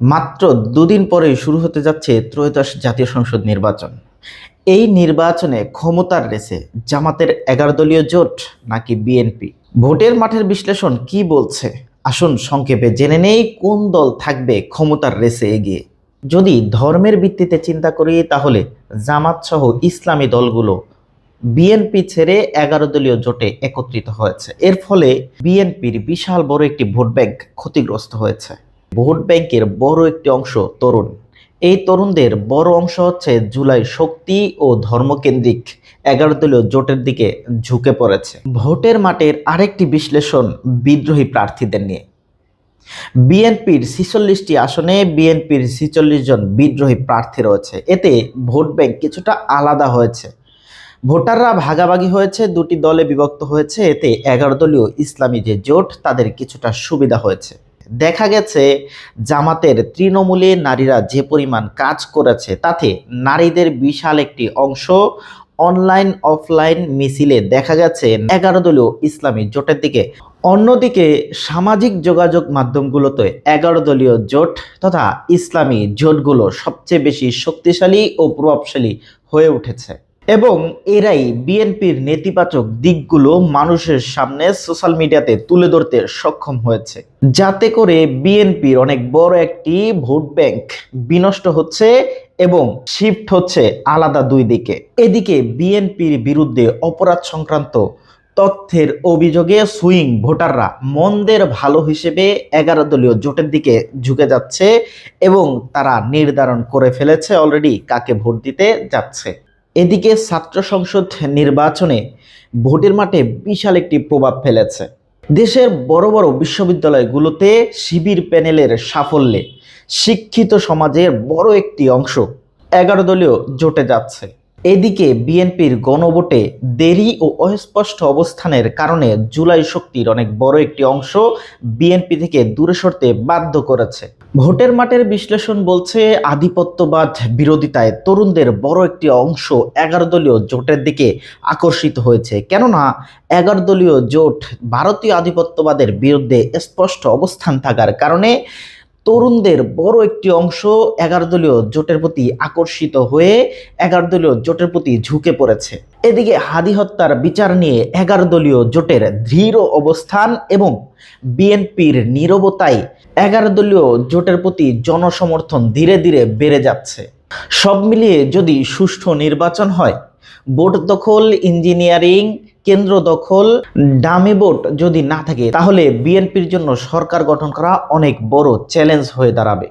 মাত্র দুদিন পরেই শুরু হতে যাচ্ছে ত্রয়োদশ জাতীয় সংসদ নির্বাচন। এই নির্বাচনে ক্ষমতার রেসে জামাতের 11 দলীয় জোট নাকি বিএনপি? ভোটের মাঠের বিশ্লেষণ কি বলছে? আসুন সংক্ষেপে জেনে নেই কোন দল থাকবে ক্ষমতার রেসে এগিয়ে। যদি ধর্মের ভিত্তিতে চিন্তা করি তাহলে জামাত সহ ইসলামী দলগুলো বিএনপি ছেড়ে 11 দলীয় জোটে একত্রিত হয়েছে। এর ফলে বিএনপির বিশাল বড় একটি ভোট ব্যাংক ক্ষতিগ্রস্ত হয়েছে। ভোট ব্যাংকের বড় একটি অংশ তরুণ। এই তরুণদের বড় অংশ হচ্ছে জুলাই শক্তি ও ধর্মকেন্দ্রিক 11 দলীয় জোটের দিকে ঝুঁকে পড়েছে। ভোটের মাঠের আরেকটি বিশ্লেষণ বিদ্রোহী প্রার্থীদের নিয়ে। বিএনপির 46টি আসনে বিএনপির 46 জন বিদ্রোহী প্রার্থী রয়েছে। এতে ভোট ব্যাংক কিছুটা আলাদা হয়েছে। ভোটাররা ভাগাভাগি হয়েছে, দুটি দলে বিভক্ত হয়েছে। এতে 11 দলীয় ইসলামী যে জোট তাদের কিছুটা সুবিধা হয়েছে। দেখা গেছে জামাতের তৃণমূলে নারীরা যে পরিমাণ কাজ করেছে তাতে নারীদের বিশাল একটি অংশ অনলাইন অফলাইন মিছিলে দেখা গেছে 11 দলীয় ইসলামী জোটের দিকে। অন্যদিকে সামাজিক যোগাযোগ মাধ্যমগুলোতে 11 দলীয় জোট তথা ইসলামী জোটগুলো সবচেয়ে বেশি শক্তিশালী ও প্রভাবশালী হয়ে উঠেছে এবং এরাই বিএনপির নেতিবাচক দিকগুলো মানুষের সামনে সোশ্যাল মিডিয়াতে তুলে ধরতে সক্ষম হয়েছে, যাতে করে বিএনপির অনেক বড় একটি ভোট ব্যাংক বিনষ্ট হচ্ছে এবং শিফট হচ্ছে আলাদা দুই দিকে। এদিকে বিএনপির বিরুদ্ধে অপরাধ সংক্রান্ত তথ্যের অভিযোগে সুইং ভোটাররা মন্দের ভালো হিসেবে 11 দলীয় জোটের দিকে ঝুঁকে যাচ্ছে এবং তারা নির্ধারণ করে ফেলেছে অলরেডি কাকে ভোট দিতে যাচ্ছে। এদিকে ছাত্র সংসদ নির্বাচনে ভোটের মাঠে বিশাল একটি প্রভাব ফেলেছে। দেশের বড় বড় বিশ্ববিদ্যালয়গুলোতে শিবির প্যানেলের সাফল্যে শিক্ষিত সমাজের বড় একটি অংশ 11 দলীয় জোটে যাচ্ছে। এদিকে বিএনপির গণভোটে দেরি ও অস্পষ্ট অবস্থানের কারণে জুলাই শক্তির অনেক বড় একটি অংশ বিএনপি থেকে দূরে সরতে বাধ্য করেছে। ভোটের মাঠের বিশ্লেষণ বলছে আধিপত্যবাদ বিরোধিতায় তরুণদের বড় একটি অংশ 11 দলীয় জোটের দিকে আকর্ষিত হয়েছে। কেননা 11 দলীয় জোট ভারতীয় আধিপত্যবাদের বিরুদ্ধে স্পষ্ট অবস্থান থাকার কারণে তরুণদের বড় একটি অংশ 11 দলীয় জোটের প্রতি আকর্ষিত হয়ে 11 দলীয় জোটের প্রতি ঝুঁকে পড়েছে। এদিকে হাদি হত্যার বিচার নিয়ে 11 দলীয় জোটের দৃঢ় অবস্থান এবং বিএনপির নীরবতায় 11 দলীয় জোটের প্রতি জনসমর্থন ধীরে ধীরে বেড়ে যাচ্ছে। সব মিলিয়ে যদি সুষ্ঠু নির্বাচন হয়, ভোট দখল, ইঞ্জিনিয়ারিং কেন্দ্র দখল, ডামি ভোট যদি না থাকে তাহলে বিএনপির জন্য সরকার গঠন করা অনেক বড় চ্যালেঞ্জ হয়ে দাঁড়াবে।